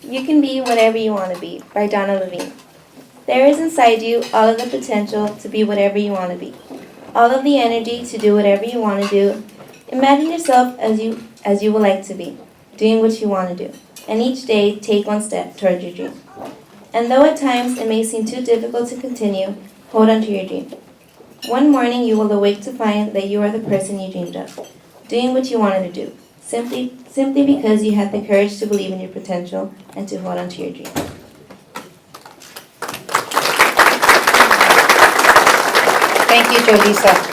You Can Be Whatever You Want to Be by Donna Levine. There is inside you all of the potential to be whatever you want to be, all of the energy to do whatever you want to do. Imagine yourself as you would like to be, doing what you want to do, and each day take one step towards your dream. And though at times it may seem too difficult to continue, hold on to your dream. One morning you will awake to find that you are the person you dreamed of, doing what you wanted to do, simply because you had the courage to believe in your potential and to hold on to your dream. Thank you, Jolisa.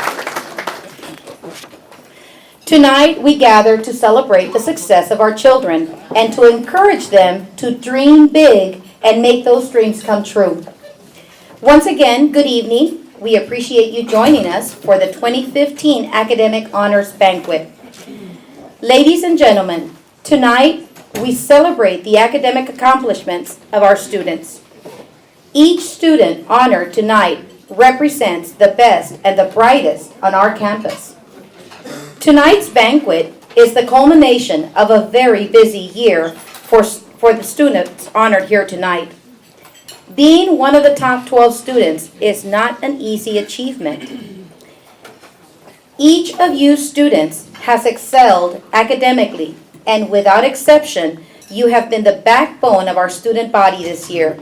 Tonight, we gather to celebrate the success of our children and to encourage them to dream big and make those dreams come true. Once again, good evening. We appreciate you joining us for the 2015 Academic Honors Banquet. Ladies and gentlemen, tonight we celebrate the academic accomplishments of our students. Each student honored tonight represents the best and the brightest on our campus. Tonight's banquet is the culmination of a very busy year for the students honored here tonight. Being one of the top 12 students is not an easy achievement. Each of you students has excelled academically, and without exception, you have been the backbone of our student body this year.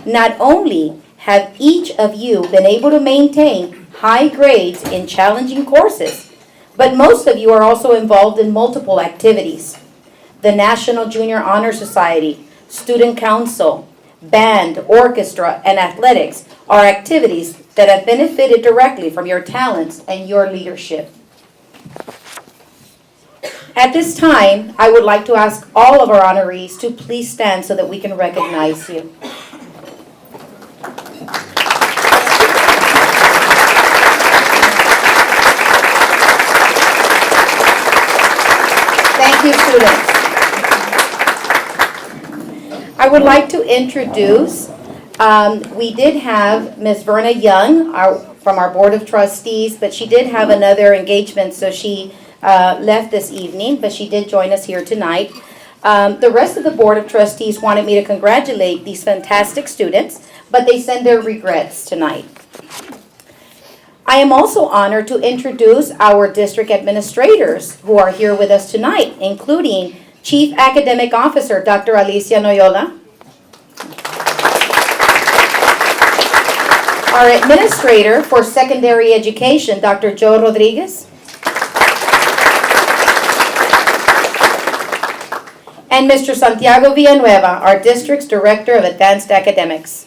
Not only have each of you been able to maintain high grades in challenging courses, but most of you are also involved in multiple activities. The National Junior Honor Society, Student Council, band, orchestra, and athletics are activities that have benefited directly from your talents and your leadership. At this time, I would like to ask all of our honorees to please stand so that we can recognize you. Thank you, students. I would like to introduce, we did have Ms. Vernon Young from our Board of Trustees, but she did have another engagement, so she left this evening, but she did join us here tonight. The rest of the Board of Trustees wanted me to congratulate these fantastic students, but they send their regrets tonight. I am also honored to introduce our district administrators who are here with us tonight, including Chief Academic Officer, Dr. Alicia Noyola, our Administrator for Secondary Education, Dr. Joe Rodriguez, and Mr. Santiago Villanueva, our District's Director of Advanced Academics.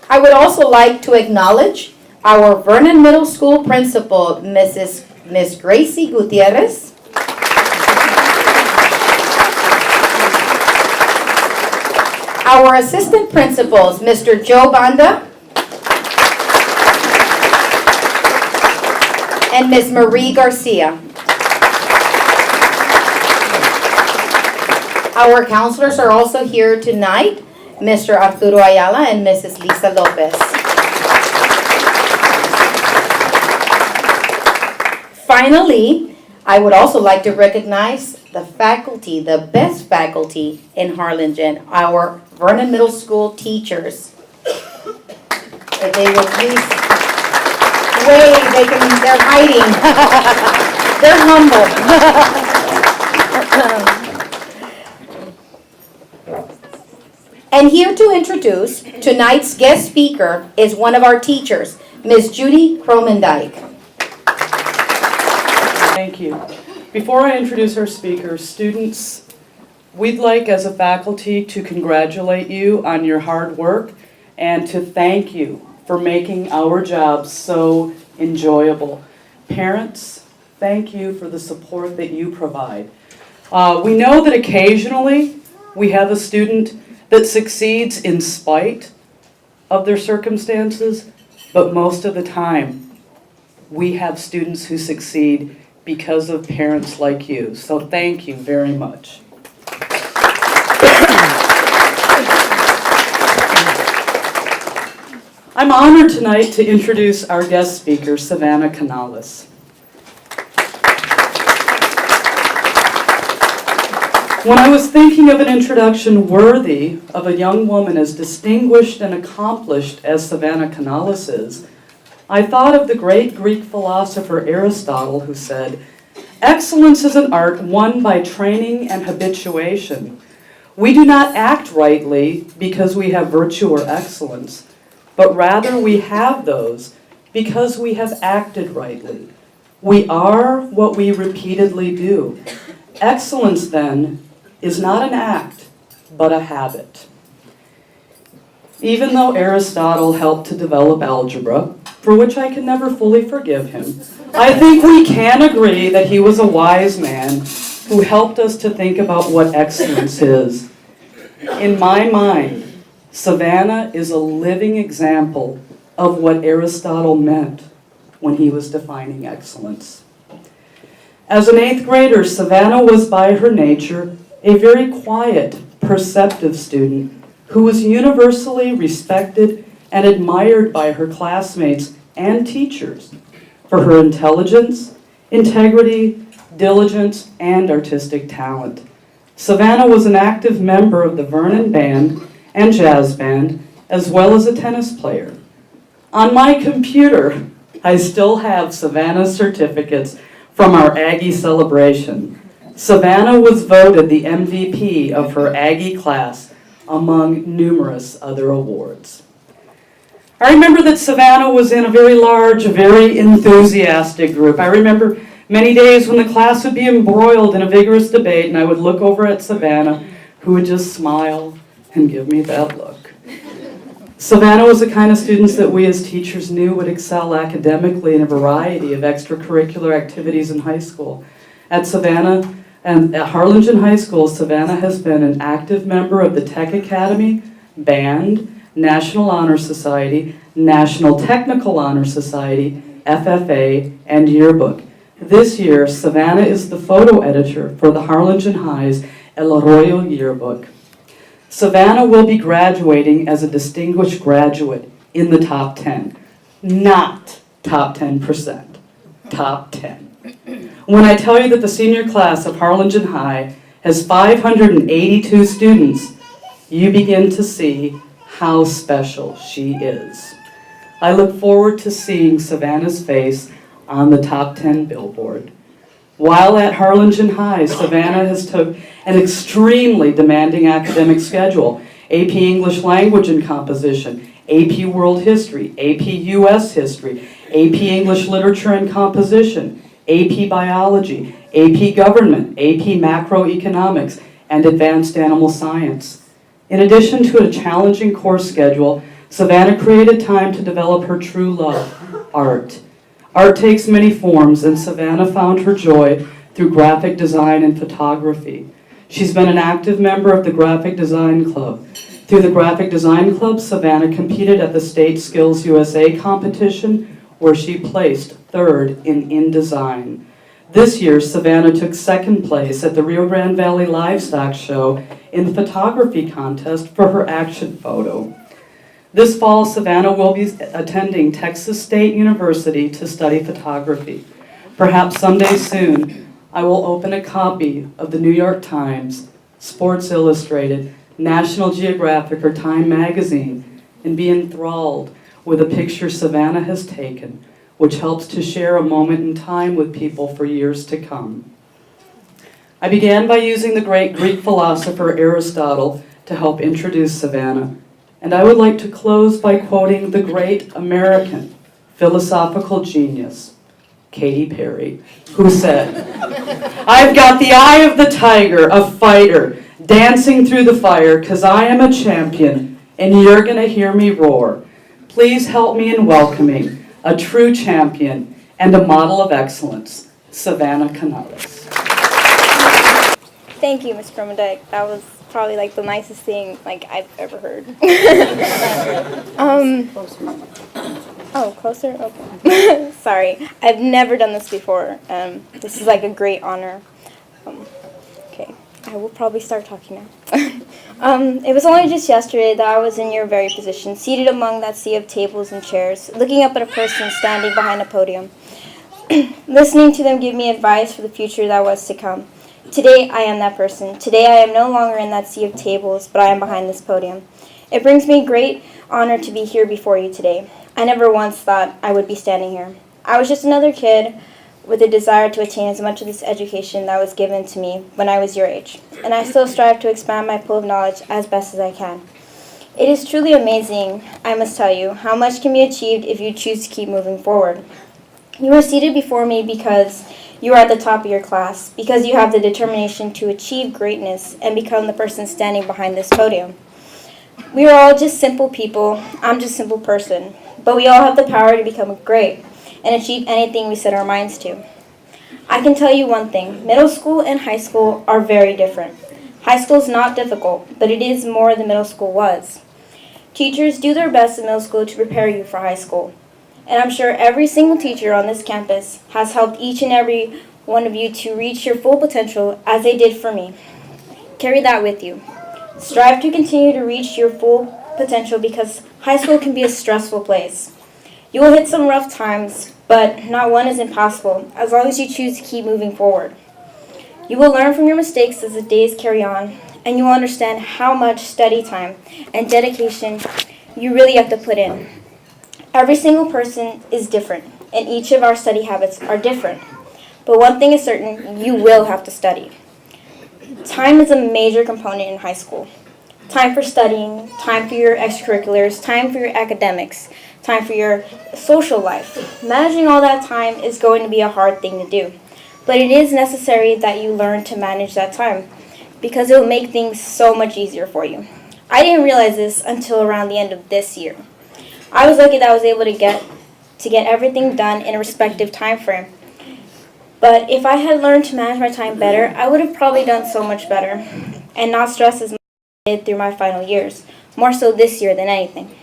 I would also like to acknowledge our Vernon Middle School Principal, Miss Gracie Gutierrez, our Assistant Principals, Mr. Joe Banda and Ms. Marie Garcia. Our counselors are also here tonight, Mr. Arturo Ayala and Mrs. Lisa Lopez. Finally, I would also like to recognize the faculty, the best faculty in Harlingen, our Vernon Middle School teachers. If they will please wave, they're hiding. They're humble. And here to introduce tonight's guest speaker is one of our teachers, Ms. Judy Kromendijk. Thank you. Before I introduce our speaker, students, we'd like as a faculty to congratulate you on your hard work and to thank you for making our jobs so enjoyable. Parents, thank you for the support that you provide. We know that occasionally we have a student that succeeds in spite of their circumstances, but most of the time we have students who succeed because of parents like you. So thank you very much. I'm honored tonight to introduce our guest speaker, Savannah Canales. When I was thinking of an introduction worthy of a young woman as distinguished and accomplished as Savannah Canales is, I thought of the great Greek philosopher Aristotle, who said, "Excellence is an art won by training and habituation. We do not act rightly because we have virtue or excellence, but rather we have those because we have acted rightly. We are what we repeatedly do. Excellence, then, is not an act, but a habit." Even though Aristotle helped to develop algebra, for which I can never fully forgive him, I think we can agree that he was a wise man who helped us to think about what excellence is. In my mind, Savannah is a living example of what Aristotle meant when he was defining excellence. As an 8th grader, Savannah was by her nature a very quiet, perceptive student who was universally respected and admired by her classmates and teachers for her intelligence, integrity, diligence, and artistic talent. Savannah was an active member of the Vernon band and jazz band, as well as a tennis player. On my computer, I still have Savannah's certificates from our Aggie celebration. Savannah was voted the MVP of her Aggie class among numerous other awards. I remember that Savannah was in a very large, very enthusiastic group. I remember many days when the class would be embroiled in a vigorous debate, and I would look over at Savannah, who would just smile and give me that look. Savannah was the kind of students that we as teachers knew would excel academically in a variety of extracurricular activities in high school. At Savannah and at Harlingen High School, Savannah has been an active member of the Tech Academy, band, National Honor Society, National Technical Honor Society, FFA, and yearbook. This year, Savannah is the photo editor for the Harlingen High's El Arroyo yearbook. Savannah will be graduating as a distinguished graduate in the top 10. Not top 10%, top 10. When I tell you that the senior class of Harlingen High has 582 students, you begin to see how special she is. I look forward to seeing Savannah's face on the top 10 billboard. While at Harlingen High, Savannah has took an extremely demanding academic schedule: AP English Language and Composition, AP World History, AP US History, AP English Literature and Composition, AP Biology, AP Government, AP Macroeconomics, and Advanced Animal Science. In addition to a challenging course schedule, Savannah created time to develop her true love, art. Art takes many forms, and Savannah found her joy through graphic design and photography. She's been an active member of the Graphic Design Club. Through the Graphic Design Club, Savannah competed at the State Skills USA competition, where she placed 3rd in InDesign. This year, Savannah took 2nd place at the Rio Grande Valley Livestock Show in the photography contest for her action photo. This fall, Savannah will be attending Texas State University to study photography. Perhaps someday soon, I will open a copy of the New York Times, Sports Illustrated, National Geographic, or Time magazine and be enthralled with a picture Savannah has taken, which helps to share a moment in time with people for years to come. I began by using the great Greek philosopher Aristotle to help introduce Savannah, and I would like to close by quoting the great American philosophical genius, Katy Perry, who said, "I've got the eye of the tiger, a fighter, dancing through the fire, 'cause I am a champion, and you're gonna hear me roar. Please help me in welcoming a true champion and a model of excellence, Savannah Canales." Thank you, Ms. Gromendijk. That was probably like the nicest thing I've ever heard. Oh, closer? Okay. Sorry. I've never done this before. This is like a great honor. Okay. I will probably start talking now. It was only just yesterday that I was in your very position, seated among that sea of tables and chairs, looking up at a person standing behind a podium, listening to them give me advice for the future that was to come. Today I am that person. Today I am no longer in that sea of tables, but I am behind this podium. It brings me great honor to be here before you today. I never once thought I would be standing here. I was just another kid with a desire to attain as much of this education that was given to me when I was your age, and I still strive to expand my pool of knowledge as best as I can. It is truly amazing, I must tell you, how much can be achieved if you choose to keep moving forward. You are seated before me because you are at the top of your class, because you have the determination to achieve greatness and become the person standing behind this podium. We are all just simple people. I'm just a simple person. But we all have the power to become great and achieve anything we set our minds to. I can tell you one thing. Middle school and high school are very different. High school is not difficult, but it is more than middle school was. Teachers do their best in middle school to prepare you for high school. And I'm sure every single teacher on this campus has helped each and every one of you to reach your full potential as they did for me. Carry that with you. Strive to continue to reach your full potential because high school can be a stressful place. You will hit some rough times, but not one is impossible as long as you choose to keep moving forward. You will learn from your mistakes as the days carry on, and you will understand how much study time and dedication you really have to put in. Every single person is different, and each of our study habits are different. But one thing is certain, you will have to study. Time is a major component in high school. Time for studying, time for your extracurriculars, time for your academics, time for your social life. Managing all that time is going to be a hard thing to do. But it is necessary that you learn to manage that time because it will make things so much easier for you. I didn't realize this until around the end of this year. I was lucky that I was able to get everything done in a respective time frame. But if I had learned to manage my time better, I would have probably done so much better and not stress as much as I did through my final years, more so this year than anything.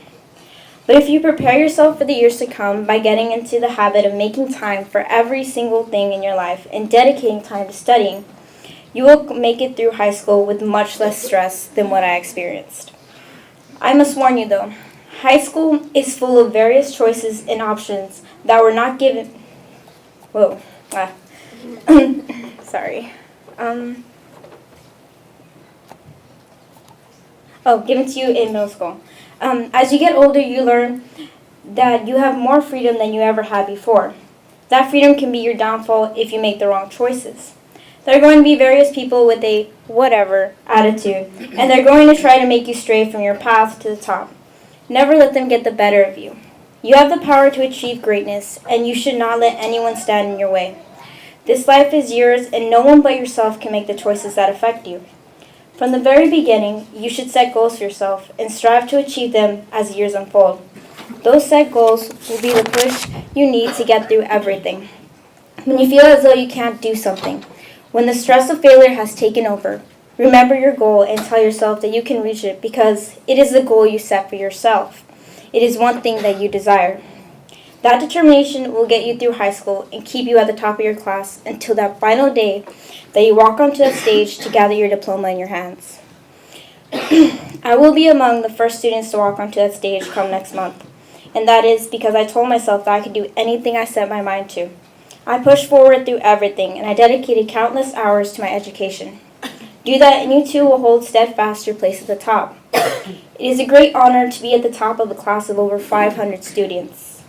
But if you prepare yourself for the years to come by getting into the habit of making time for every single thing in your life and dedicating time to studying, you will make it through high school with much less stress than what I experienced. I must warn you though, high school is full of various choices and options that were not given. Sorry. Given to you in middle school. As you get older, you learn that you have more freedom than you ever had before. That freedom can be your downfall if you make the wrong choices. There are going to be various people with a whatever attitude, and they're going to try to make you stray from your path to the top. Never let them get the better of you. You have the power to achieve greatness, and you should not let anyone stand in your way. This life is yours, and no one but yourself can make the choices that affect you. From the very beginning, you should set goals for yourself and strive to achieve them as years unfold. Those set goals will be the push you need to get through everything. When you feel as though you can't do something, when the stress of failure has taken over, remember your goal and tell yourself that you can reach it because it is the goal you set for yourself. It is one thing that you desire. That determination will get you through high school and keep you at the top of your class until that final day that you walk onto that stage to gather your diploma in your hands. I will be among the first students to walk onto that stage come next month, and that is because I told myself that I could do anything I set my mind to. I pushed forward through everything, and I dedicated countless hours to my education. Do that, and you too will hold steadfast your place at the top. It is a great honor to be at the top of a class of over 500 students.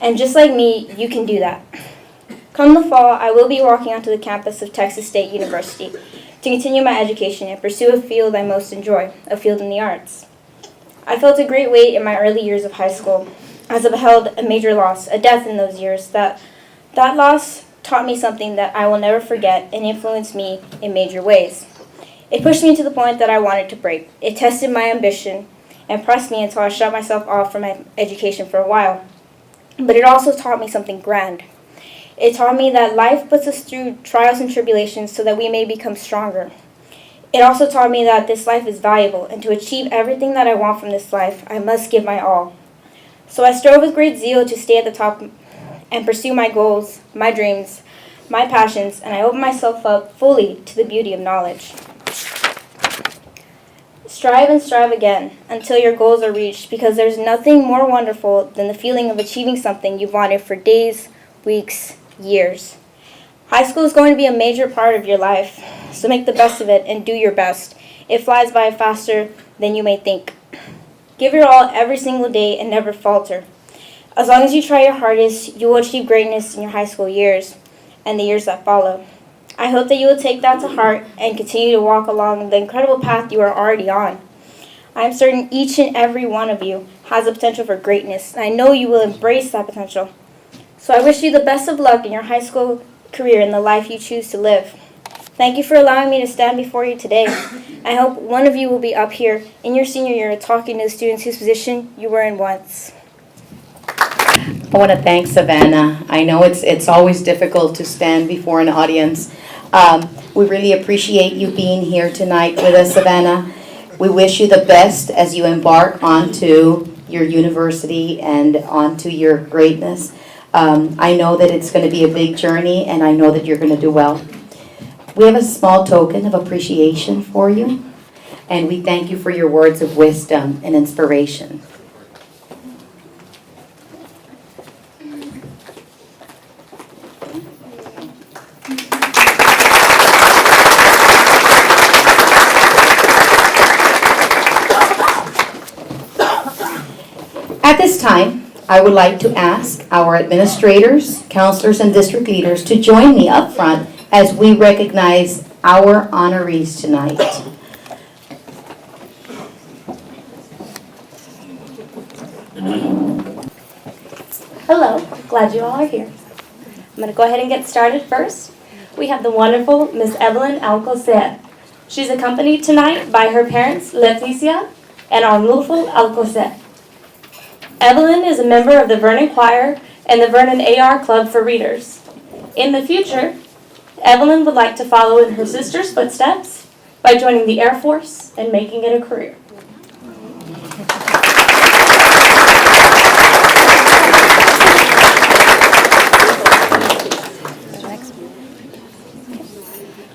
And just like me, you can do that. Come the fall, I will be walking onto the campus of Texas State University to continue my education and pursue a field I most enjoy, a field in the arts. I felt a great weight in my early years of high school, as I beheld a major loss, a death in those years. That loss taught me something that I will never forget and influenced me in major ways. It pushed me to the point that I wanted to break. It tested my ambition and pressed me until I shut myself off from my education for a while. But it also taught me something grand. It taught me that life puts us through trials and tribulations so that we may become stronger. It also taught me that this life is valuable, and to achieve everything that I want from this life, I must give my all. So I strove with great zeal to stay at the top and pursue my goals, my dreams, my passions, and I opened myself up fully to the beauty of knowledge. Strive and strive again until your goals are reached, because there's nothing more wonderful than the feeling of achieving something you've wanted for days, weeks, years. High school is going to be a major part of your life, so make the best of it and do your best. It flies by faster than you may think. Give your all every single day and never falter. As long as you try your hardest, you will achieve greatness in your high school years and the years that follow. I hope that you will take that to heart and continue to walk along the incredible path you are already on. I am certain each and every one of you has the potential for greatness, and I know you will embrace that potential. So I wish you the best of luck in your high school career and the life you choose to live. Thank you for allowing me to stand before you today. I hope one of you will be up here in your senior year talking to the students whose position you were in once. I want to thank Savannah. I know it's always difficult to stand before an audience. We really appreciate you being here tonight with us, Savannah. We wish you the best as you embark onto your university and onto your greatness. I know that it's going to be a big journey, and I know that you're going to do well. We have a small token of appreciation for you, and we thank you for your words of wisdom and inspiration. At this time, I would like to ask our administrators, counselors, and district leaders to join me up front as we recognize our honorees tonight. Hello, glad you all are here. I'm going to go ahead and get started first. We have the wonderful Miss Evelyn Alcocer. She's accompanied tonight by her parents, Leticia and Arnulfo Alcocer. Evelyn is a member of the Vernon Choir and the Vernon AR Club for Readers. In the future, Evelyn would like to follow in her sister's footsteps by joining the Air Force and making it a career.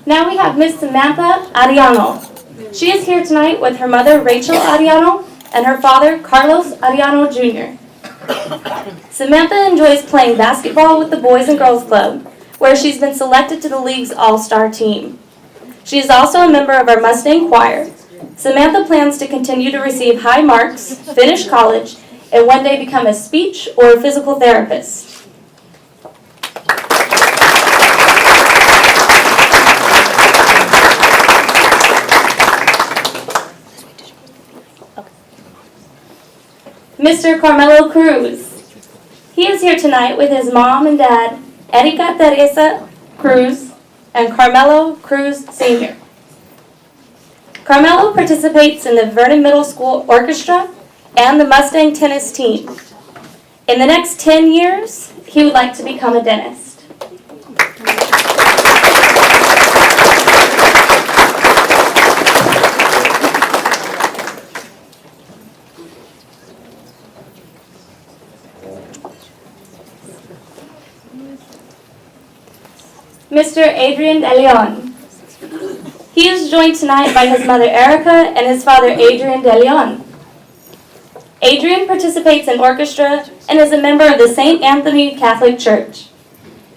Now we have Miss Samantha Ariano. She is here tonight with her mother, Rachel Ariano, and her father, Carlos Ariano Jr. Samantha enjoys playing basketball with the Boys and Girls Club, where she's been selected to the league's all-star team. She is also a member of our Mustang Choir. Samantha plans to continue to receive high marks, finish college, and one day become a speech or a physical therapist. Mr. Carmelo Cruz. He is here tonight with his mom and dad, Erika Teresa Cruz and Carmelo Cruz Sr. Carmelo participates in the Vernon Middle School Orchestra and the Mustang tennis team. In the next 10 years, he would like to become a dentist. Mr. Adrian De Leon. He is joined tonight by his mother Erica and his father Adrian De Leon. Adrian participates in orchestra and is a member of the St. Anthony Catholic Church.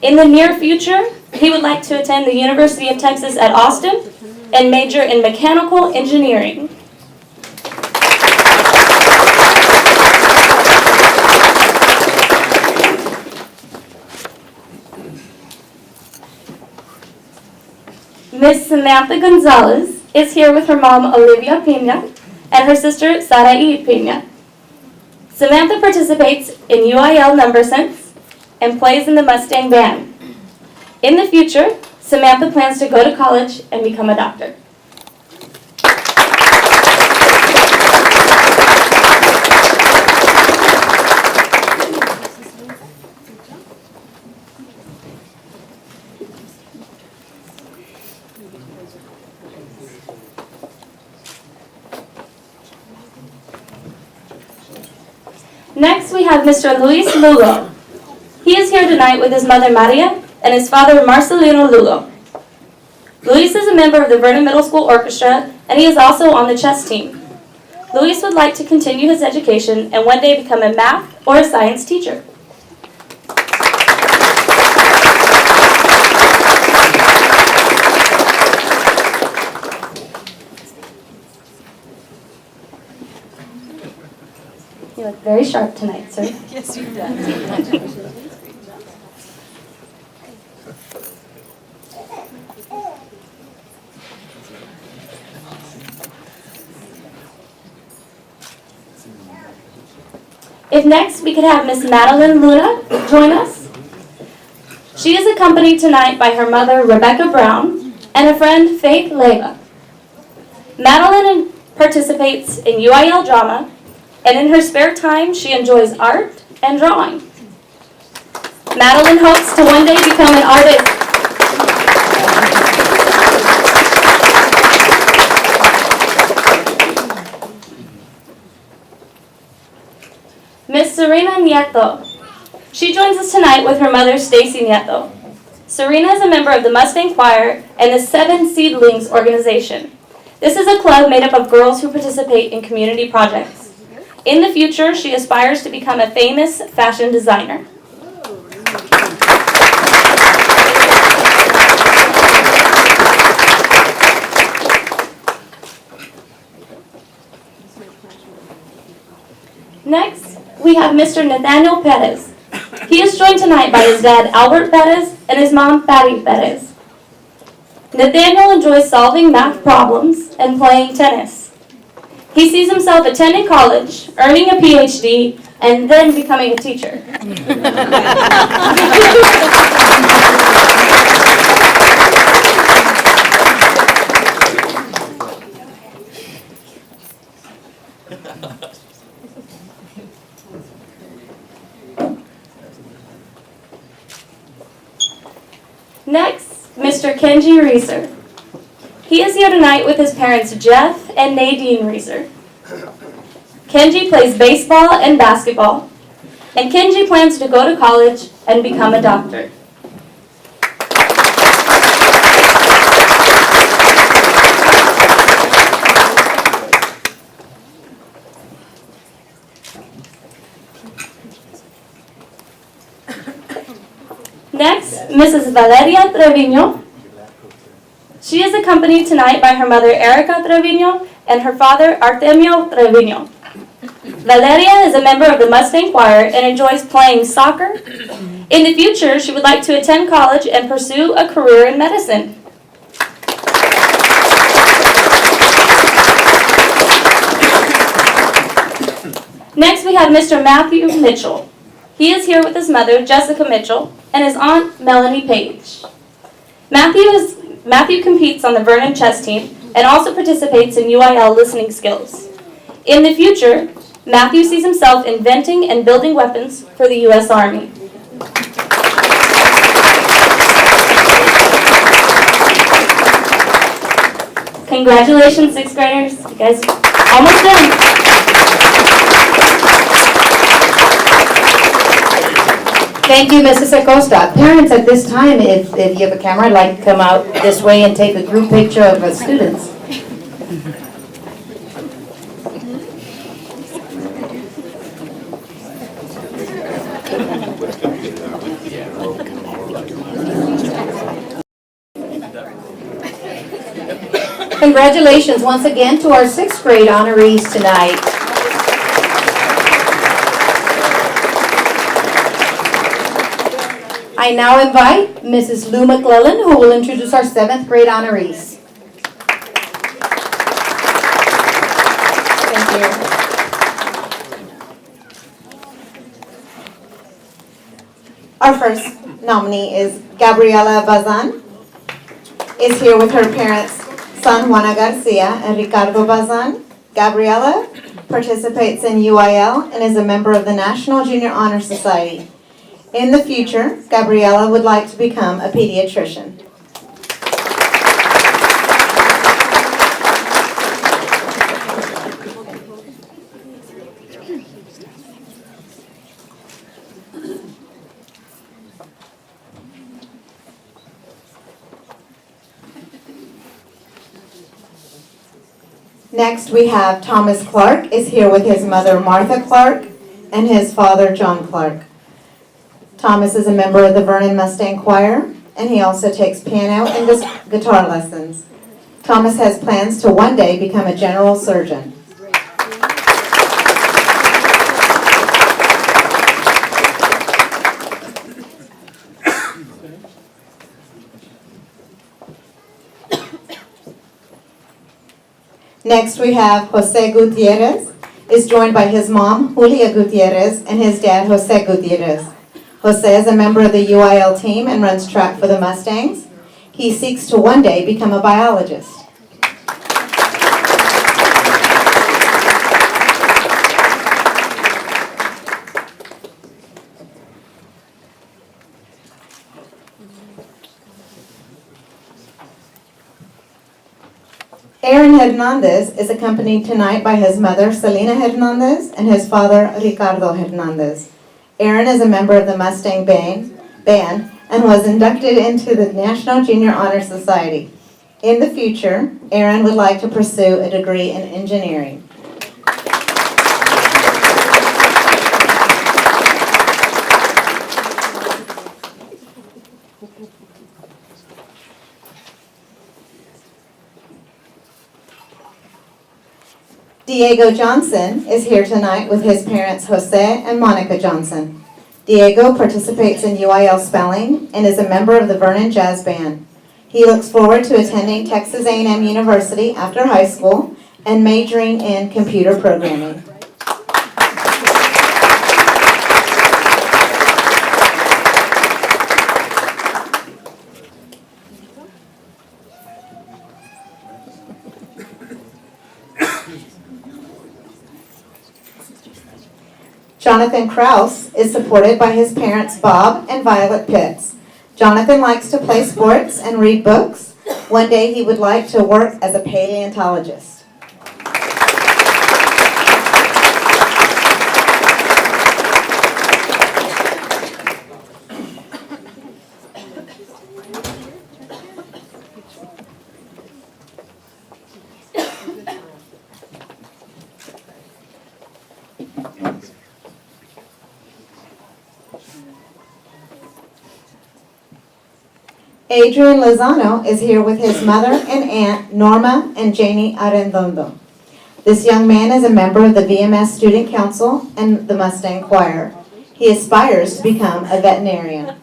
In the near future, he would like to attend the University of Texas at Austin and major in mechanical engineering. Miss Samantha Gonzalez is here with her mom, Olivia Pena, and her sister, Sarai Pena. Samantha participates in UIL number sense and plays in the Mustang band. In the future, Samantha plans to go to college and become a doctor. Next, we have Mr. Luis Lugo. He is here tonight with his mother, Maria, and his father, Marcelino Lugo. Luis is a member of the Vernon Middle School Orchestra, and he is also on the chess team. Luis would like to continue his education and one day become a math or a science teacher. You look very sharp tonight, sir. Yes, you do. If next we could have Miss Madeline Luna join us. She is accompanied tonight by her mother, Rebecca Brown, and a friend, Faith Leva. Madeline participates in UIL drama, and in her spare time, she enjoys art and drawing. Madeline hopes to one day become an artist. Miss Serena Nieto. She joins us tonight with her mother, Stacy Nieto. Serena is a member of the Mustang Choir and the Seven Seedlings organization. This is a club made up of girls who participate in community projects. In the future, she aspires to become a famous fashion designer. Next, we have Mr. Nathaniel Perez. He is joined tonight by his dad, Albert Perez, and his mom, Patty Perez. Nathaniel enjoys solving math problems and playing tennis. He sees himself attending college, earning a PhD, and then becoming a teacher. Next, Mr. Kenji Reeser. He is here tonight with his parents Jeff and Nadine Reeser. Kenji plays baseball and basketball, and Kenji plans to go to college and become a doctor. Next, Mrs. Valeria Trevino. She is accompanied tonight by her mother, Erica Trevino, and her father, Artemio Trevino. Valeria is a member of the Mustang Choir and enjoys playing soccer. In the future, she would like to attend college and pursue a career in medicine. Next, we have Mr. Matthew Mitchell. He is here with his mother, Jessica Mitchell, and his aunt, Melanie Page. Matthew competes on the Vernon chess team and also participates in UIL listening skills. In the future, Matthew sees himself inventing and building weapons for the U.S. Army. Congratulations, sixth graders. You guys are almost done. Thank you, Mrs. Acosta. Parents, at this time, if you have a camera, I'd like to come out this way and take a group picture of the students. Congratulations once again to our sixth grade honorees tonight. I now invite Mrs. Lou McClellan, who will introduce our seventh grade honorees. Thank you. Our first nominee is Gabriela Bazan. Is here with her parents, son Juana Garcia and Ricardo Bazan. Gabriela participates in UIL and is a member of the National Junior Honor Society. In the future, Gabriela would like to become a pediatrician. Next, we have Thomas Clark is here with his mother, Martha Clark, and his father, John Clark. Thomas is a member of the Vernon Mustang Choir, and he also takes piano and guitar lessons. Thomas has plans to one day become a general surgeon. Next, we have Jose Gutierrez, is joined by his mom, Julia Gutierrez, and his dad, Jose Gutierrez. Jose is a member of the UIL team and runs track for the Mustangs. He seeks to one day become a biologist. Aaron Hernandez is accompanied tonight by his mother, Selena Hernandez, and his father, Ricardo Hernandez. Aaron is a member of the Mustang band and was inducted into the National Junior Honor Society. In the future, Aaron would like to pursue a degree in engineering. Diego Johnson is here tonight with his parents Jose and Monica Johnson. Diego participates in UIL spelling and is a member of the Vernon Jazz Band. He looks forward to attending Texas A&M University after high school and majoring in computer programming. Jonathan Krause is supported by his parents Bob and Violet Pitts. Jonathan likes to play sports and read books. One day he would like to work as a paleontologist. Adrian Lozano is here with his mother and aunt, Norma and Janie Arredondo. This young man is a member of the VMS Student Council and the Mustang Choir. He aspires to become a veterinarian.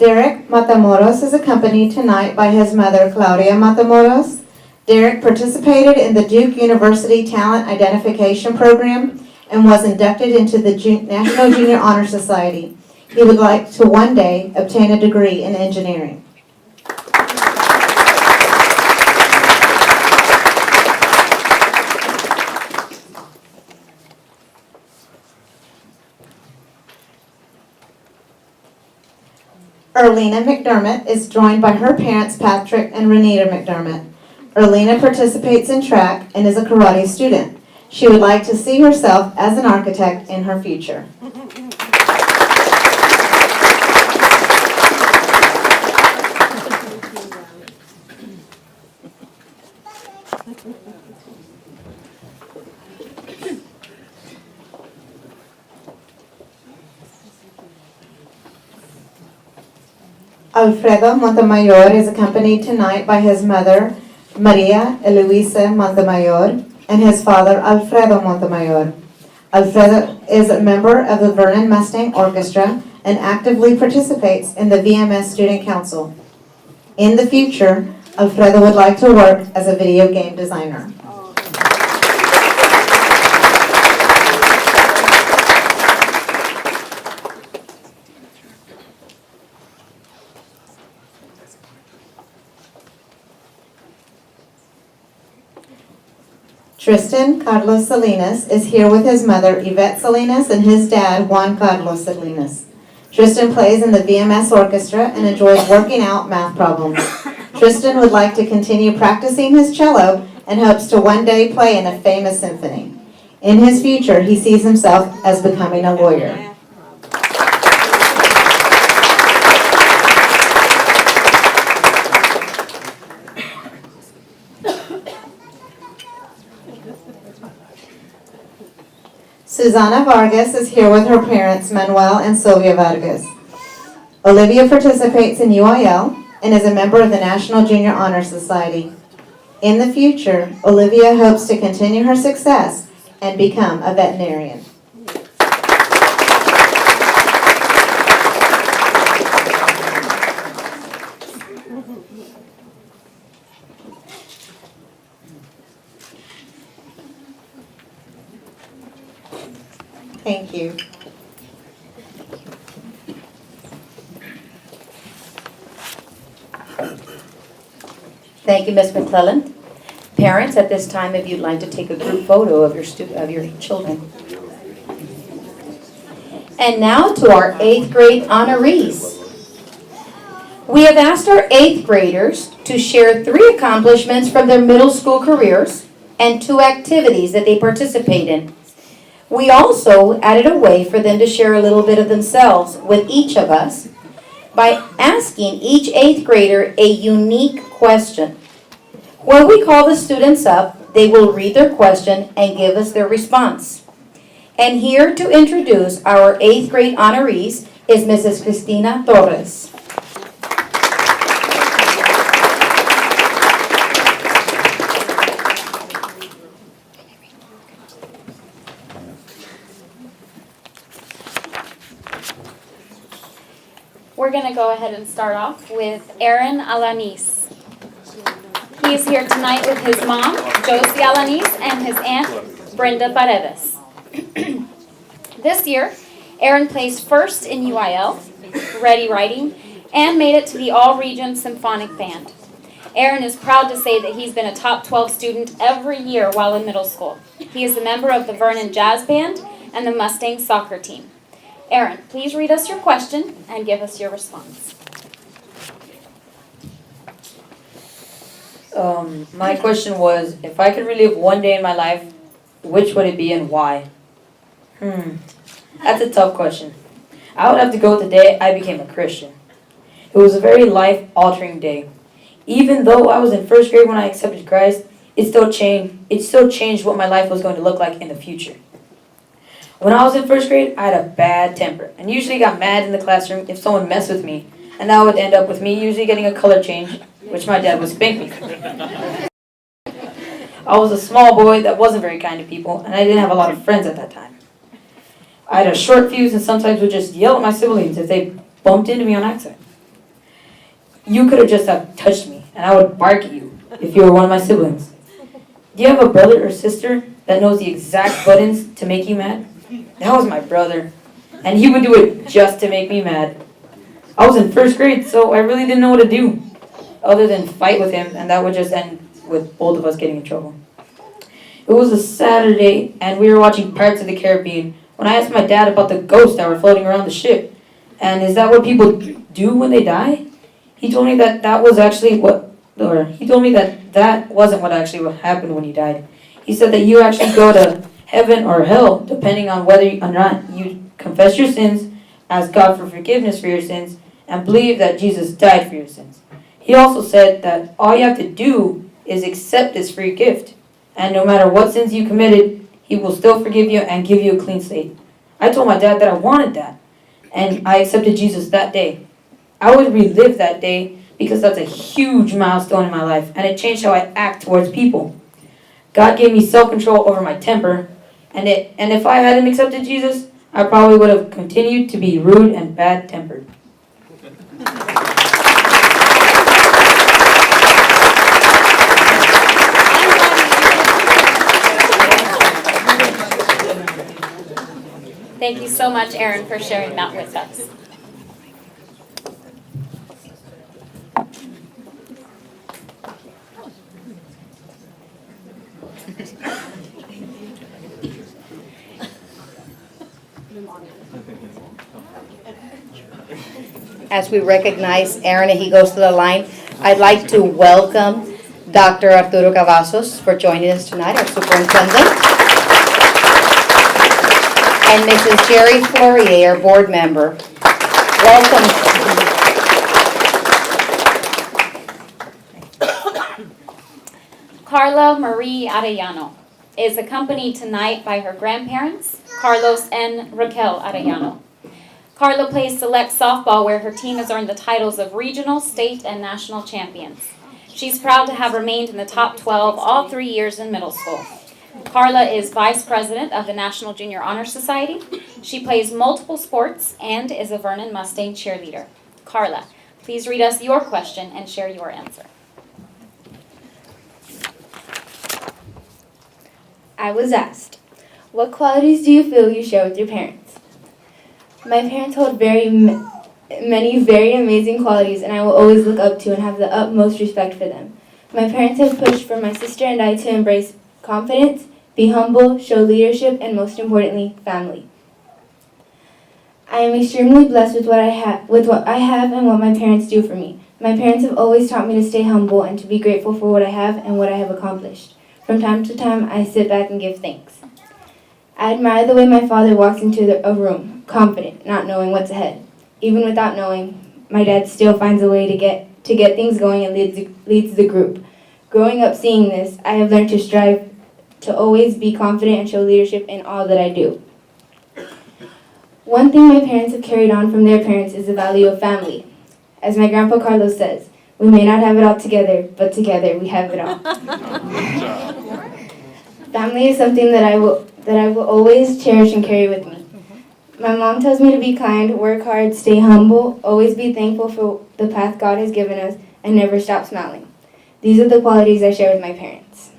Derek Matamoros is accompanied tonight by his mother, Claudia Matamoros. Derek participated in the Duke University Talent Identification Program and was inducted into the National Junior Honor Society. He would like to one day obtain a degree in engineering. Erlena McDermott is joined by her parents, Patrick and Renita McDermott. Erlena participates in track and is a karate student. She would like to see herself as an architect in her future. Alfredo Montemayor is accompanied tonight by his mother, Maria Eloisa Montemayor, and his father, Alfredo Montemayor. Alfredo is a member of the Vernon Mustang Orchestra and actively participates in the VMS Student Council. In the future, Alfredo would like to work as a video game designer. Tristan Carlos Salinas is here with his mother, Yvette Salinas, and his dad, Juan Carlos Salinas. Tristan plays in the VMS Orchestra and enjoys working out math problems. Tristan would like to continue practicing his cello and hopes to one day play in a famous symphony. In his future, he sees himself as becoming a lawyer. Susana Vargas is here with her parents, Manuel and Sylvia Vargas. Olivia participates in UIL and is a member of the National Junior Honor Society. In the future, Olivia hopes to continue her success and become a veterinarian. Thank you. Thank you, Ms. McClellan. Parents, at this time, if you'd like to take a group photo of your children. And now to our 8th grade honorees. We have asked our 8th graders to share 3 accomplishments from their middle school careers and 2 activities that they participate in. We also added a way for them to share a little bit of themselves with each of us by asking each 8th grader a unique question. When we call the students up, they will read their question and give us their response. And here to introduce our 8th grade honorees is Mrs. Cristina Torres. We're going to go ahead and start off with Aaron Alanis. He is here tonight with his mom, Josie Alanis, and his aunt, Brenda Paredes. This year, Aaron placed first in UIL, Ready Writing, and made it to the All-Region Symphonic Band. Aaron is proud to say that he's been a top 12 student every year while in middle school. He is a member of the Vernon Jazz Band and the Mustang soccer team. Aaron, please read us your question and give us your response. My question was, if I could relive one day in my life, which would it be and why? That's a tough question. I would have to go with the day I became a Christian. It was a very life-altering day. Even though I was in first grade when I accepted Christ, it still changed what my life was going to look like in the future. When I was in first grade, I had a bad temper and usually got mad in the classroom if someone messed with me, and that would end up with me usually getting a color change, which my dad would spank me for. I was a small boy that wasn't very kind to people, and I didn't have a lot of friends at that time. I had a short fuse and sometimes would just yell at my siblings if they bumped into me on accident. You could have just touched me, and I would bark at you if you were one of my siblings. Do you have a brother or sister that knows the exact buttons to make you mad? That was my brother, and he would do it just to make me mad. I was in first grade, so I really didn't know what to do other than fight with him, and that would just end with both of us getting in trouble. It was a Saturday, and we were watching Pirates of the Caribbean when I asked my dad about the ghosts that were floating around the ship. And is that what people do when they die? He told me that that wasn't what actually happened when you died. He said that you actually go to heaven or hell, depending on whether or not you confess your sins, ask God for forgiveness for your sins, and believe that Jesus died for your sins. He also said that all you have to do is accept this free gift, and no matter what sins you committed, He will still forgive you and give you a clean slate. I told my dad that I wanted that, and I accepted Jesus that day. I would relive that day because that's a huge milestone in my life, and it changed how I act towards people. God gave me self-control over my temper, and if I hadn't accepted Jesus, I probably would have continued to be rude and bad-tempered. Thank you so much, Aaron, for sharing that with us. As we recognize Aaron and he goes to the line, I'd like to welcome Dr. Arturo Cavazos for joining us tonight, our superintendent. And Mrs. Jerry Flourier, our board member. Welcome. Carla Marie Arellano is accompanied tonight by her grandparents, Carlos and Raquel Arellano. Carla plays select softball where her team has earned the titles of regional, state, and national champions. She's proud to have remained in the top 12 all 3 years in middle school. Carla is Vice President of the National Junior Honor Society. She plays multiple sports and is a Vernon Mustang cheerleader. Carla, please read us your question and share your answer. I was asked, what qualities do you feel you share with your parents? My parents hold many very amazing qualities, and I will always look up to and have the utmost respect for them. My parents have pushed for my sister and I to embrace confidence, be humble, show leadership, and most importantly, family. I am extremely blessed with what I have and what my parents do for me. My parents have always taught me to stay humble and to be grateful for what I have and what I have accomplished. From time to time, I sit back and give thanks. I admire the way my father walks into a room, confident, not knowing what's ahead. Even without knowing, my dad still finds a way to get things going and leads the group. Growing up seeing this, I have learned to strive to always be confident and show leadership in all that I do. One thing my parents have carried on from their parents is the value of family. As my grandpa Carlos says, we may not have it all together, but together we have it all. Family is something that I will always cherish and carry with me. My mom tells me to be kind, work hard, stay humble, always be thankful for the path God has given us, and never stop smiling. These are the qualities I share with my parents.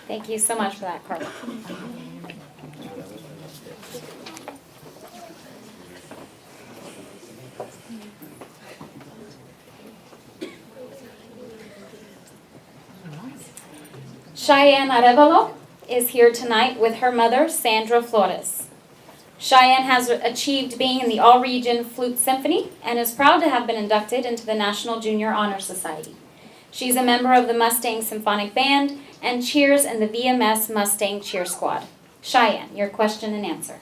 Thank you so much for that, Carla. Cheyenne Arevalo is here tonight with her mother, Sandra Flores. Cheyenne has achieved being in the All-Region Flute Symphony and is proud to have been inducted into the National Junior Honor Society. She's a member of the Mustang Symphonic Band and cheers in the VMS Mustang Cheer Squad. Cheyenne, your question and answer.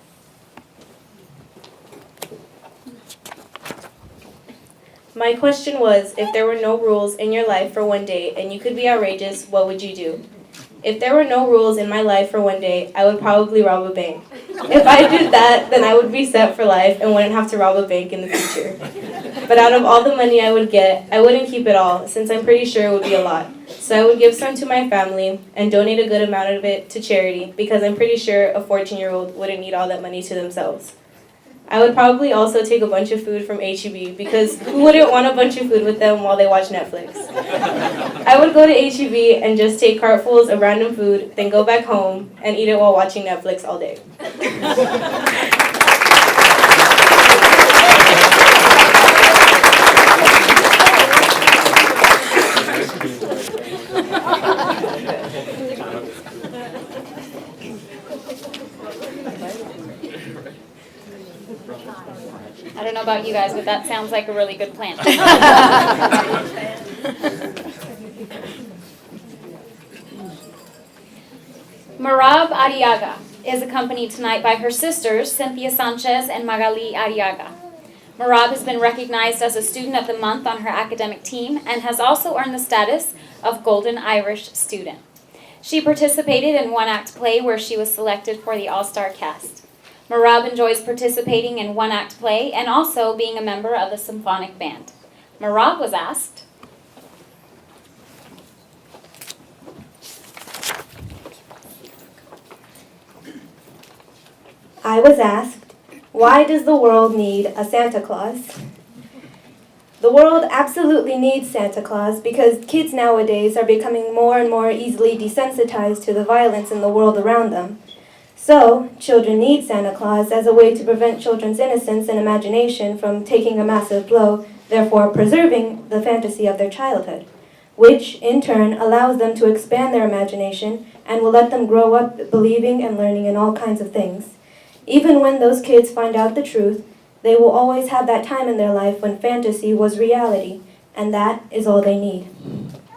My question was, if there were no rules in your life for one day and you could be outrageous, what would you do? If there were no rules in my life for one day, I would probably rob a bank. If I did that, then I would be set for life and wouldn't have to rob a bank in the future. But out of all the money I would get, I wouldn't keep it all, since I'm pretty sure it would be a lot. So I would give some to my family and donate a good amount of it to charity, because I'm pretty sure a 14-year-old wouldn't need all that money to themselves. I would probably also take a bunch of food from H-E-B, because who wouldn't want a bunch of food with them while they watch Netflix? I would go to H-E-B and just take cartfuls of random food, then go back home and eat it while watching Netflix all day. I don't know about you guys, but that sounds like a really good plan. Marab Ariaga is accompanied tonight by her sisters, Cynthia Sanchez and Magali Ariaga. Marab has been recognized as a Student of the Month on her academic team and has also earned the status of Golden Irish Student. She participated in one-act play where she was selected for the All-Star cast. Marab enjoys participating in one-act play and also being a member of the symphonic band. Marab was asked, I was asked, why does the world need a Santa Claus? The world absolutely needs Santa Claus because kids nowadays are becoming more and more easily desensitized to the violence in the world around them. So, children need Santa Claus as a way to prevent children's innocence and imagination from taking a massive blow, therefore preserving the fantasy of their childhood, which, in turn, allows them to expand their imagination and will let them grow up believing and learning in all kinds of things. Even when those kids find out the truth, they will always have that time in their life when fantasy was reality, and that is all they need.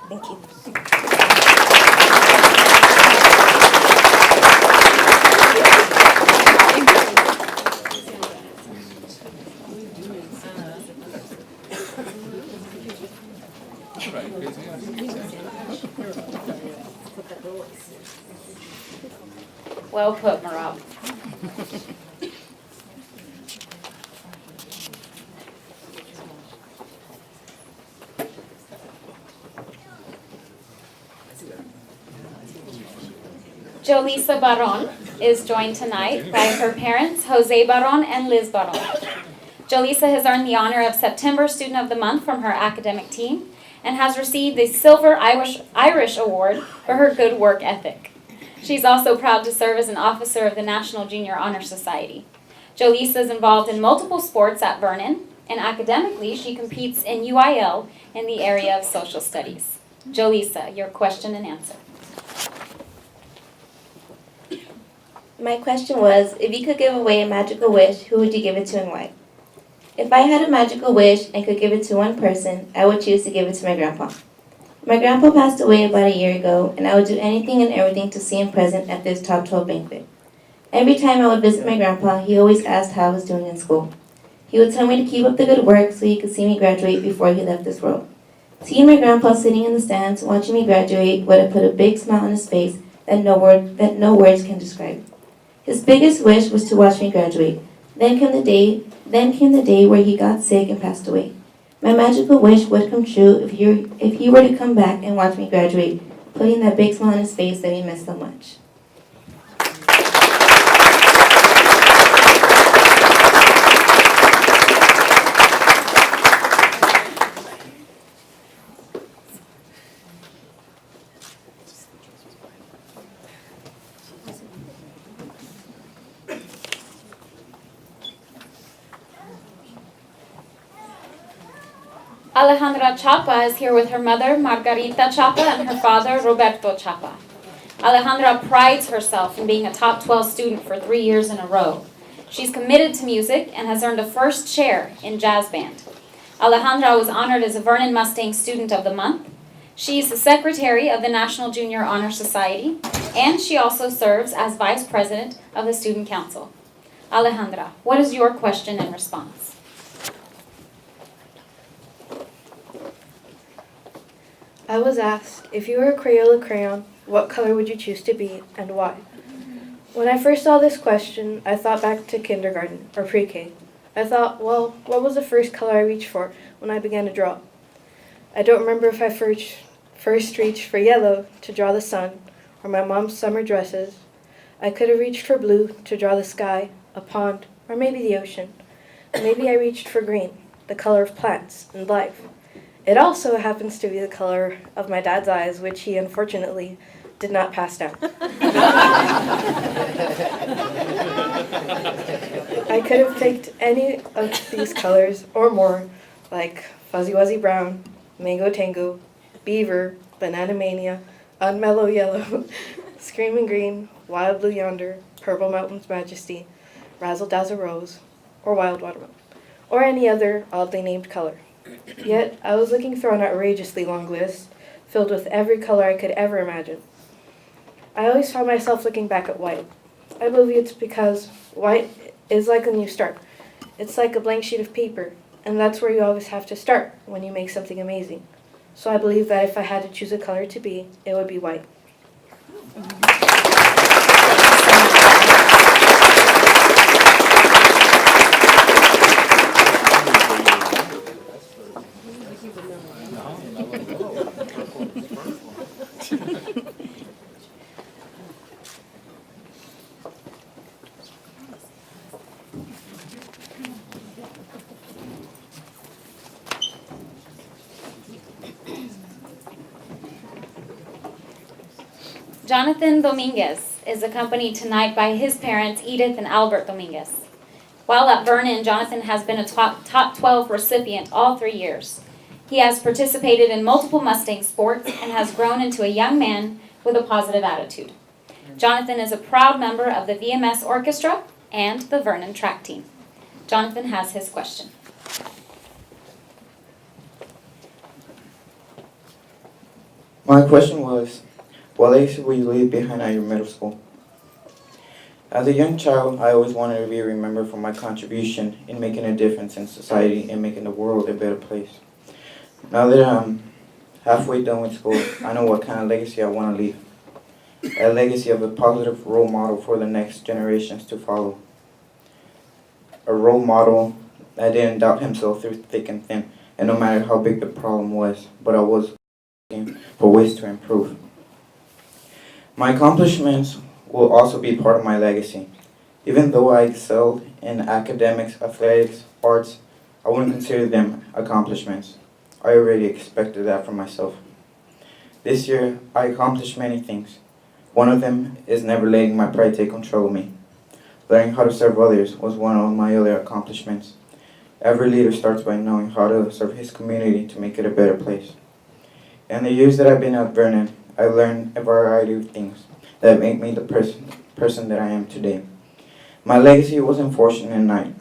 Thank you. Well put, Marab. Jolisa Baron is joined tonight by her parents, Jose Baron and Liz Baron. Jolisa has earned the honor of September Student of the Month from her academic team and has received the Silver Irish Award for her good work ethic. She's also proud to serve as an officer of the National Junior Honor Society. Jolisa is involved in multiple sports at Vernon, and academically she competes in UIL in the area of social studies. Jolisa, your question and answer. My question was, if you could give away a magical wish, who would you give it to and why? If I had a magical wish and could give it to one person, I would choose to give it to my grandpa. My grandpa passed away about a year ago, and I would do anything and everything to see him present at this top 12 banquet. Every time I would visit my grandpa, he always asked how I was doing in school. He would tell me to keep up the good work so he could see me graduate before he left this world. Seeing my grandpa sitting in the stands watching me graduate would have put a big smile on his face that no words can describe. His biggest wish was to watch me graduate. Then came the day where he got sick and passed away. My magical wish would come true if he were to come back and watch me graduate, putting that big smile on his face that we miss so much. Alejandra Chapa is here with her mother, Margarita Chapa, and her father, Roberto Chapa. Alejandra prides herself in being a top 12 student for 3 years in a row. She's committed to music and has earned a first chair in jazz band. Alejandra was honored as a Vernon Mustang Student of the Month. She's the secretary of the National Junior Honor Society, and she also serves as vice president of the Student Council. Alejandra, what is your question and response? I was asked, if you were a Crayola crayon, what color would you choose to be and why? When I first saw this question, I thought back to kindergarten or pre-K. I thought, well, what was the first color I reached for when I began to draw? I don't remember if I first reached for yellow to draw the sun or my mom's summer dresses. I could have reached for blue to draw the sky, a pond, or maybe the ocean. Maybe I reached for green, the color of plants and life. It also happens to be the color of my dad's eyes, which he unfortunately did not pass down. I could have picked any of these colors or more, like Fuzzy Wuzzy Brown, Mango Tango, Beaver, Banana Mania, Unmellow Yellow, Screaming Green, Wild Blue Yonder, Purple Mountain's Majesty, Razzle Dazzle Rose, or Wild Watermelon, or any other oddly named color. Yet, I was looking through an outrageously long list, filled with every color I could ever imagine. I always found myself looking back at white. I believe it's because white is like a new start. It's like a blank sheet of paper, and that's where you always have to start when you make something amazing. So I believe that if I had to choose a color to be, it would be white. Jonathan Dominguez is accompanied tonight by his parents, Edith and Albert Dominguez. While at Vernon, Jonathan has been a top 12 recipient all 3 years. He has participated in multiple Mustang sports and has grown into a young man with a positive attitude. Jonathan is a proud member of the VMS Orchestra and the Vernon track team. Jonathan has his question. My question was, what legacy will you leave behind at your middle school? As a young child, I always wanted to be remembered for my contribution in making a difference in society and making the world a better place. Now that I'm halfway done with school, I know what kind of legacy I want to leave. a legacy of a positive role model for the next generations to follow. A role model that didn't doubt himself through thick and thin, and no matter how big the problem was, but I was looking for ways to improve. My accomplishments will also be part of my legacy. Even though I excelled in academics, athletics, arts, I wouldn't consider them accomplishments. I already expected that from myself. This year, I accomplished many things. One of them is never letting my pride take control of me. Learning how to serve others was one of my other accomplishments. Every leader starts by knowing how to serve his community to make it a better place. In the years that I've been at Vernon, I've learned a variety of things that make me the person that I am today. My legacy wasn't fortunate night.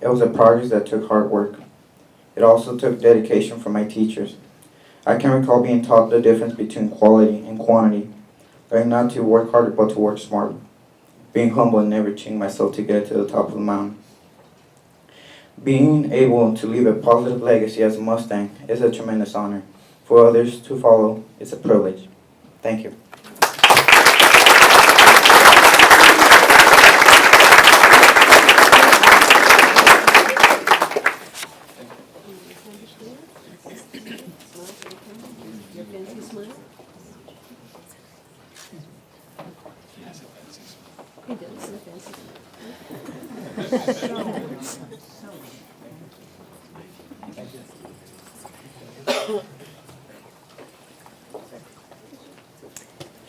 It was a progress that took hard work. It also took dedication from my teachers. I can recall being taught the difference between quality and quantity, learning not to work harder but to work smarter, being humble and never cheating myself to get to the top of the mountain. Being able to leave a positive legacy as a Mustang is a tremendous honor. For others to follow, it's a privilege. Thank you.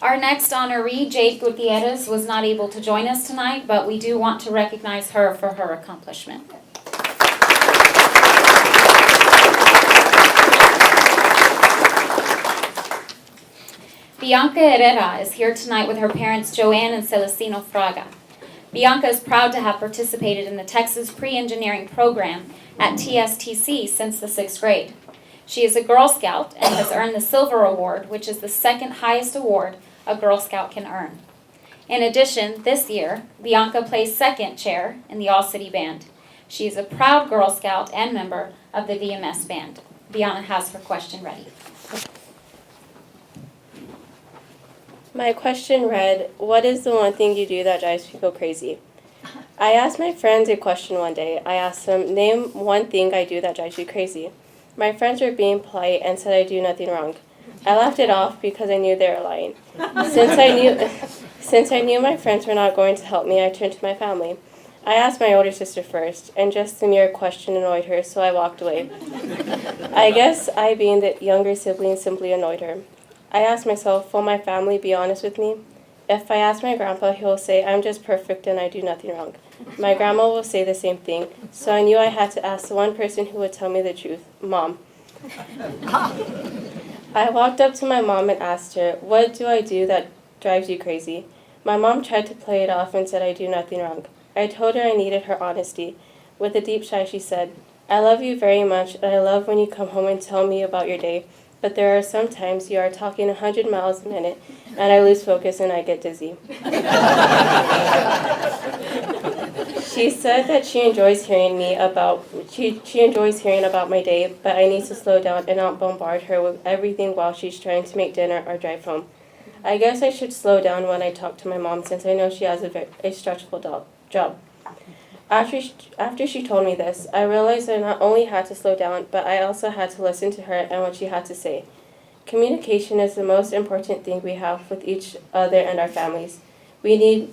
Our next honoree, Jade Gutierrez, was not able to join us tonight, but we do want to recognize her for her accomplishment. Bianca Herrera is here tonight with her parents Joanne and Celestino Fraga. Bianca is proud to have participated in the Texas Pre-Engineering Program at TSTC since the 6th grade. She is a Girl Scout and has earned the Silver Award, which is the second highest award a Girl Scout can earn. In addition, this year, Bianca plays second chair in the All-City Band. She is a proud Girl Scout and member of the VMS Band. Bianca has her question ready. My question read, what is the one thing you do that drives people crazy? I asked my friends a question one day. I asked them, name one thing I do that drives you crazy. My friends were being polite and said I do nothing wrong. I laughed it off because I knew they were lying. Since I knew my friends were not going to help me, I turned to my family. I asked my older sister first, and just the mere question annoyed her, so I walked away. I guess I, being the younger sibling, simply annoyed her. I asked myself, will my family be honest with me? If I ask my grandpa, he will say I'm just perfect and I do nothing wrong. My grandma will say the same thing, so I knew I had to ask the one person who would tell me the truth, Mom. I walked up to my mom and asked her, what do I do that drives you crazy? My mom tried to play it off and said I do nothing wrong. I told her I needed her honesty. With a deep sigh, she said, I love you very much, and I love when you come home and tell me about your day, but there are some times you are talking 100 miles a minute, and I lose focus and I get dizzy. She said that she enjoys hearing about my day, but I need to slow down and not bombard her with everything while she's trying to make dinner or drive home. I guess I should slow down when I talk to my mom since I know she has a stressful job. After she told me this, I realized I not only had to slow down, but I also had to listen to her and what she had to say. Communication is the most important thing we have with each other and our families. We need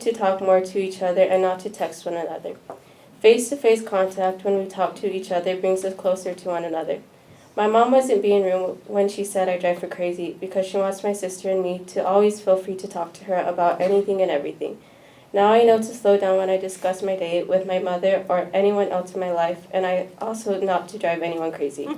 to talk more to each other and not to text one another. Face-to-face contact when we talk to each other brings us closer to one another. My mom wasn't being rude when she said I drive her crazy because she wants my sister and me to always feel free to talk to her about anything and everything. Now I know to slow down when I discuss my day with my mother or anyone else in my life, and I also not to drive anyone crazy.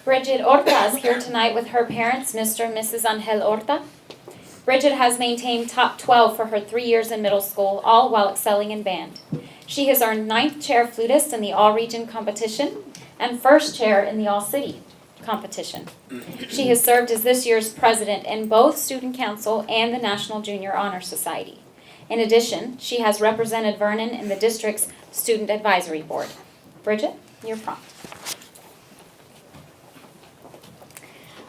Bridget Horta is here tonight with her parents, Mr. and Mrs. Angel Horta. Bridget has maintained top 12 for her 3 years in middle school, all while excelling in band. She has earned 9th chair flutist in the all-region competition and 1st chair in the all-city competition. She has served as this year's president in both Student Council and the National Junior Honor Society. In addition, she has represented Vernon in the district's Student Advisory Board. Bridget, your prompt.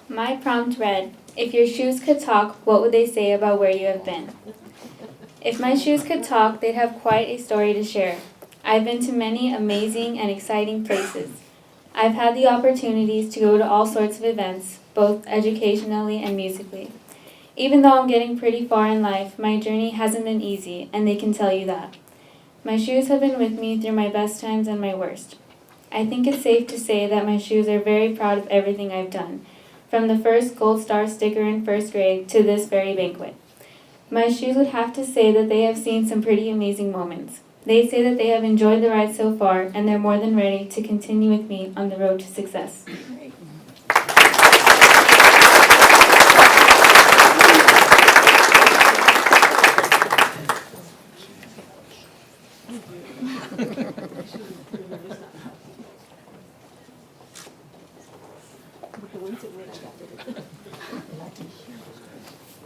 My prompt read, if your shoes could talk, what would they say about where you have been? If my shoes could talk, they'd have quite a story to share. I've been to many amazing and exciting places. I've had the opportunities to go to all sorts of events, both educationally and musically. Even though I'm getting pretty far in life, my journey hasn't been easy, and they can tell you that. My shoes have been with me through my best times and my worst. I think it's safe to say that my shoes are very proud of everything I've done, from the first Gold Star sticker in 1st grade to this very banquet. My shoes would have to say that they have seen some pretty amazing moments. They say that they have enjoyed the ride so far, and they're more than ready to continue with me on the road to success.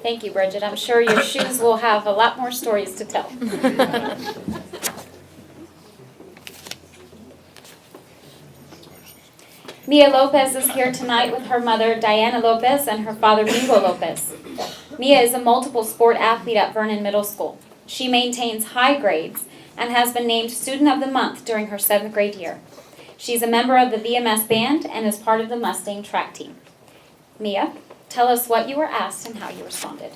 Thank you, Bridget. I'm sure your shoes will have a lot more stories to tell. Mia Lopez is here tonight with her mother, Diana Lopez, and her father, Mingo Lopez. Mia is a multiple sport athlete at Vernon Middle School. She maintains high grades and has been named Student of the Month during her 7th grade year. She's a member of the VMS band and is part of the Mustang track team. Mia, tell us what you were asked and how you responded.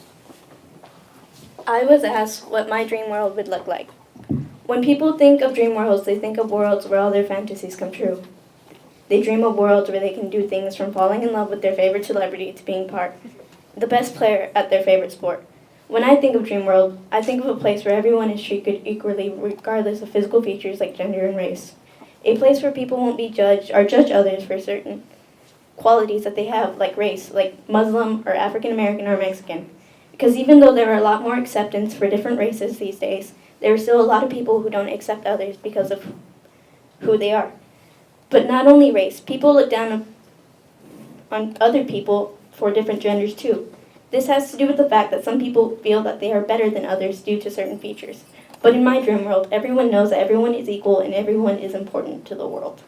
I was asked what my dream world would look like. When people think of dream worlds, they think of worlds where all their fantasies come true. They dream of worlds where they can do things from falling in love with their favorite celebrity to being the best player at their favorite sport. When I think of dream world, I think of a place where everyone is treated equally regardless of physical features like gender and race. A place where people won't be judged or judge others for certain qualities that they have, like race, like Muslim or African American or Mexican. Because even though there are a lot more acceptance for different races these days, there are still a lot of people who don't accept others because of who they are. But not only race, people look down on other people for different genders too. This has to do with the fact that some people feel that they are better than others due to certain features. But in my dream world, everyone knows that everyone is equal and everyone is important to the world.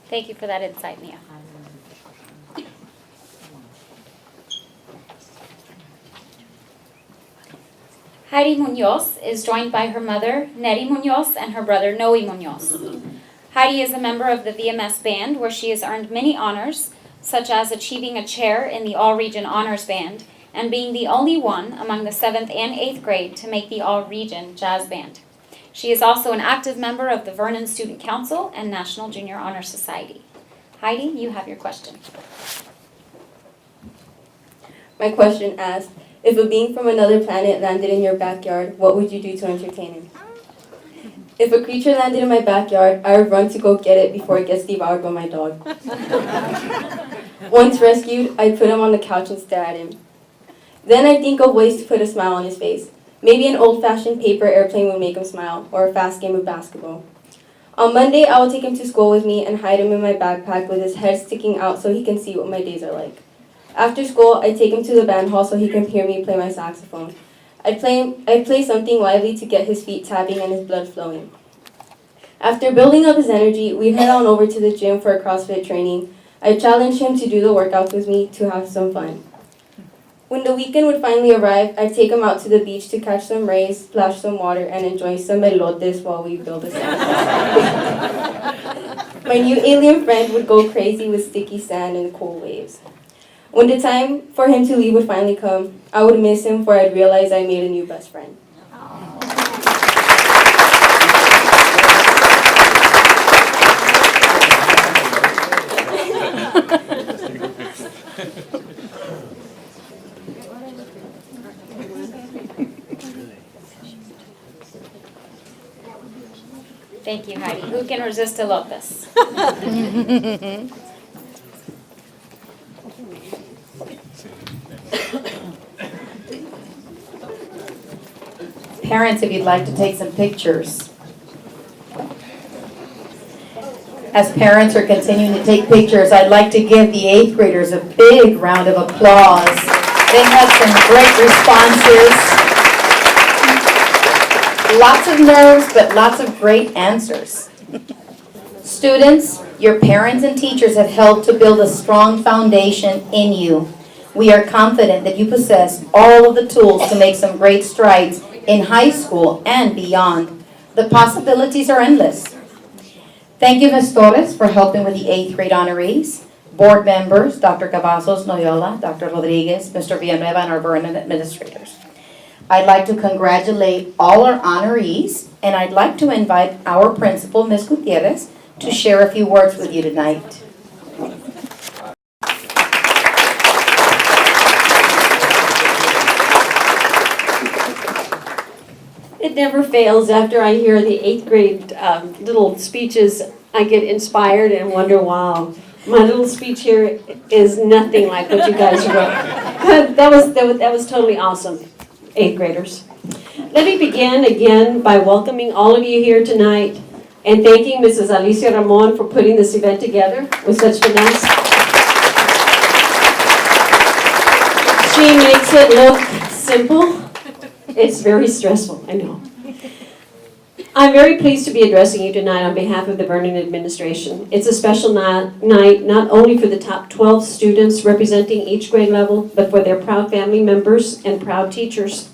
Thank you for that insight, Mia. Heidi Munoz is joined by her mother, Neri Munoz, and her brother, Noe Munoz. Heidi is a member of the VMS band, where she has earned many honors, such as achieving a chair in the All-Region Honors Band and being the only one among the 7th and 8th grade to make the All-Region Jazz Band. She is also an active member of the Vernon Student Council and National Junior Honor Society. Heidi, you have your question. My question asks, if a being from another planet landed in your backyard, what would you do to entertain him? If a creature landed in my backyard, I would run to go get it before it gets devoured by my dog. Once rescued, I'd put him on the couch and stare at him. Then I'd think of ways to put a smile on his face. Maybe an old-fashioned paper airplane would make him smile, or a fast game of basketball. On Monday, I will take him to school with me and hide him in my backpack with his head sticking out so he can see what my days are like. After school, I take him to the band hall so he can hear me play my saxophone. I'd play something lively to get his feet tapping and his blood flowing. After building up his energy, we'd head on over to the gym for a CrossFit training. I'd challenge him to do the workouts with me to have some fun. When the weekend would finally arrive, I'd take him out to the beach to catch some rays, splash some water, and enjoy some elotes while we build a sandcastle. My new alien friend would go crazy with sticky sand and cool waves. When the time for him to leave would finally come, I would miss him, for I'd realize I made a new best friend. Thank you, Heidi. Who can resist elotes? Parents, if you'd like to take some pictures. As parents are continuing to take pictures, I'd like to give the 8th graders a big round of applause. They had some great responses. Lots of nerves, but lots of great answers. Students, your parents and teachers have helped to build a strong foundation in you. We are confident that you possess all of the tools to make some great strides in high school and beyond. The possibilities are endless. Thank you, Ms. Torres, for helping with the 8th grade honorees. Board members, Dr. Cavazos, Noyola, Dr. Rodriguez, Mr. Villanueva, and our Vernon administrators. I'd like to congratulate all our honorees, and I'd like to invite our principal, Ms. Gutierrez, to share a few words with you tonight. It never fails after I hear the 8th grade little speeches. I get inspired and wonder, wow, my little speech here is nothing like what you guys wrote. That was totally awesome, 8th graders. Let me begin again by welcoming all of you here tonight and thanking Mrs. Alicia Ramon for putting this event together with such finesse. She makes it look simple. It's very stressful, I know. I'm very pleased to be addressing you tonight on behalf of the Vernon administration. It's a special night not only for the top 12 students representing each grade level, but for their proud family members and proud teachers.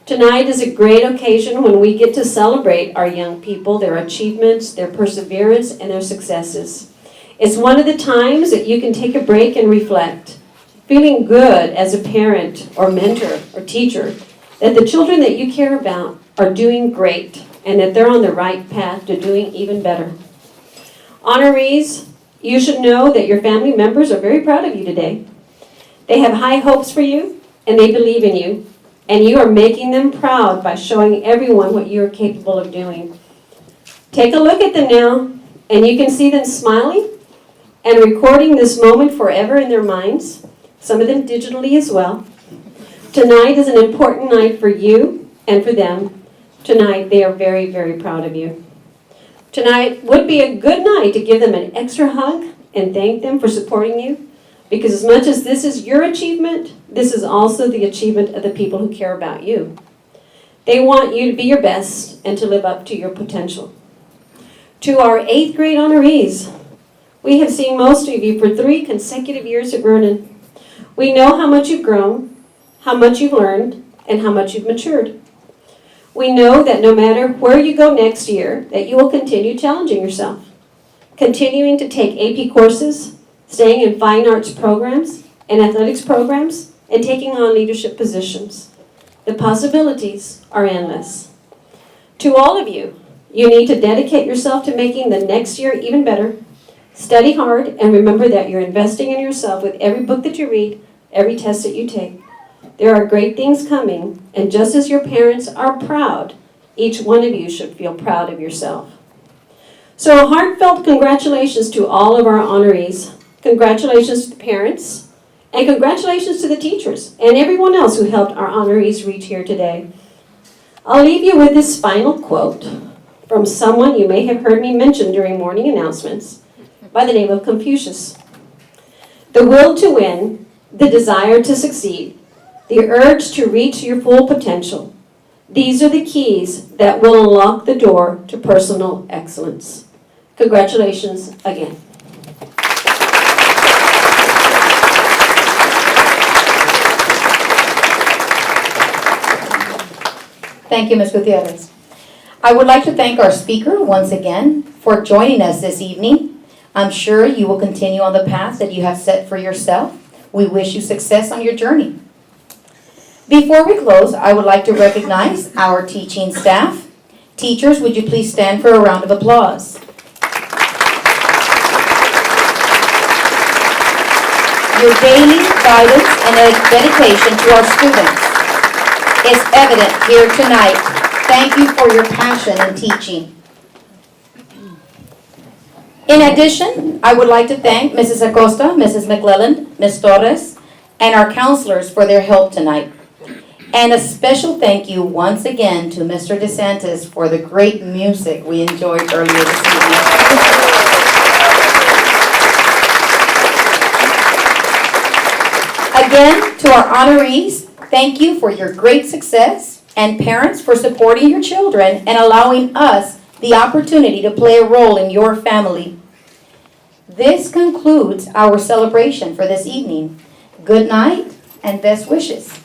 Tonight is a great occasion when we get to celebrate our young people, their achievements, their perseverance, and their successes. It's one of the times that you can take a break and reflect, feeling good as a parent or mentor or teacher that the children that you care about are doing great and that they're on the right path to doing even better. Honorees, you should know that your family members are very proud of you today. They have high hopes for you and they believe in you, and you are making them proud by showing everyone what you are capable of doing. Take a look at them now, and you can see them smiling and recording this moment forever in their minds, some of them digitally as well. Tonight is an important night for you and for them. Tonight, they are very, very proud of you. Tonight would be a good night to give them an extra hug and thank them for supporting you, because as much as this is your achievement, this is also the achievement of the people who care about you. They want you to be your best and to live up to your potential. To our 8th grade honorees, we have seen most of you for 3 consecutive years at Vernon. We know how much you've grown, how much you've learned, and how much you've matured. We know that no matter where you go next year, that you will continue challenging yourself, continuing to take AP courses, staying in fine arts programs and athletics programs, and taking on leadership positions. The possibilities are endless. To all of you, you need to dedicate yourself to making the next year even better. Study hard and remember that you're investing in yourself with every book that you read, every test that you take. There are great things coming, and just as your parents are proud, each one of you should feel proud of yourself. So a heartfelt congratulations to all of our honorees. Congratulations to the parents, and congratulations to the teachers and everyone else who helped our honorees reach here today. I'll leave you with this final quote from someone you may have heard me mention during morning announcements by the name of Confucius. The will to win, the desire to succeed, the urge to reach your full potential. These are the keys that will unlock the door to personal excellence. Congratulations again. Thank you, Ms. Gutierrez. I would like to thank our speaker once again for joining us this evening. I'm sure you will continue on the path that you have set for yourself. We wish you success on your journey. Before we close, I would like to recognize our teaching staff. Teachers, would you please stand for a round of applause? Your daily guidance and dedication to our students is evident here tonight. Thank you for your passion in teaching. In addition, I would like to thank Mrs. Acosta, Mrs. McClelland, Ms. Torres, and our counselors for their help tonight. And a special thank you once again to Mr. DeSantis for the great music we enjoyed earlier this evening. Again, to our honorees, thank you for your great success, and parents for supporting your children and allowing us the opportunity to play a role in your family. This concludes our celebration for this evening. Good night and best wishes.